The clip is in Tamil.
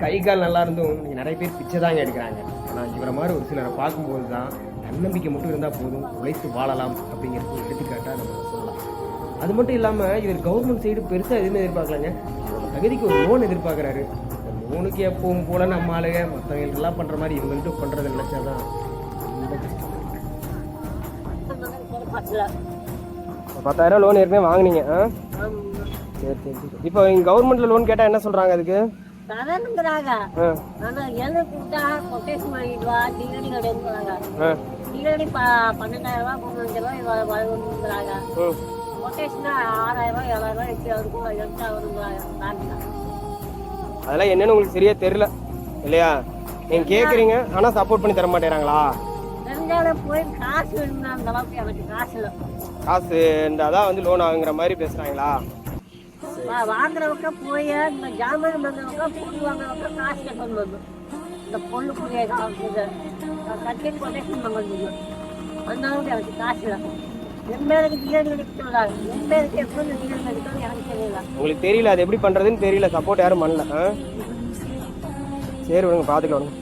கை கால் நல்லா இருந்தும் இன்னைக்கு நிறைய பேர் பிச்சை தாங்க எடுக்கிறாங்க. ஆனால் இவரை மாதிரி ஒரு சிலரை பார்க்கும்போது தான் தன்னம்பிக்கை மட்டும் இருந்தால் போதும், உழைத்து வாழலாம் அப்படிங்கிறது எடுத்துக்காட்டாக நம்ம சொல்லலாம். அது மட்டும் இல்லாமல் இவர் கவர்மெண்ட் சைடு பெருசாக எதுவுமே எதிர்பார்க்கலாங்க. தகுதிக்கு ஒரு லோன் எதிர்பார்க்குறாரு. அந்த லோனுக்கு எப்பவும் போல் நம்ம ஆளுங்க மற்றவங்க எல்லாம் பண்ணுற மாதிரி இவங்கள்ட்ட பண்ணுறதை நினச்சாதான் ரொம்ப கஷ்டம். 10,000 லோன் ஏற்கனவே வாங்கினீங்க. சரி சரி சரி. இப்போ இங்கே கவர்மெண்ட்டில் லோன் கேட்டால் என்ன சொல்கிறாங்க அதுக்கு? தரணுங்கிறாங்க. ஆனா எழுத கொடுத்தா கொட்டேஷன் வாங்கிட்டு வா, டிகிரி கிடையாதுங்கிறாங்க. டிகிரி 12,000 ரூபாய் 15,000 ரூபாய் வருங்கிறாங்க. கொட்டேஷனா 6,000 ரூபாய் 7,000 ரூபாய் எடுத்து வருங்கிறாங்க. அதெல்லாம் என்னன்னு உங்களுக்கு சரியா தெரியல இல்லையா? நீங்க கேக்குறீங்க ஆனா சப்போர்ட் பண்ணி தர மாட்டேறாங்களா? தெரிஞ்சாலும் போய் காசு வேணும்னா அந்த அளவுக்கு எனக்கு காசு இல்லை. காசு இருந்தாதான் வந்து லோன் ஆகுங்கிற மாதிரி பேசுறாங்களா? வாங்குறவங்க போய் இந்த ஜாமீன் வந்தவங்க பொருள் வாங்குறவங்க காசு கட்டணும் வந்து இந்த பொருளுக்குரிய கட்டி கொட்டேஷன் வாங்க அந்த அளவுக்கு எனக்கு காசு இல்லை. எம்பேருக்கு டிகிரி கிடைக்க சொல்றாங்க. எம்பேருக்கு எப்படி டிகிரி கிடைக்கணும் எனக்கு தெரியல. உங்களுக்கு தெரியல, அது எப்படி பண்றதுன்னு தெரியல, சப்போர்ட் யாரும் பண்ணல. சரி விடுங்க, பாத்துக்கலாம்.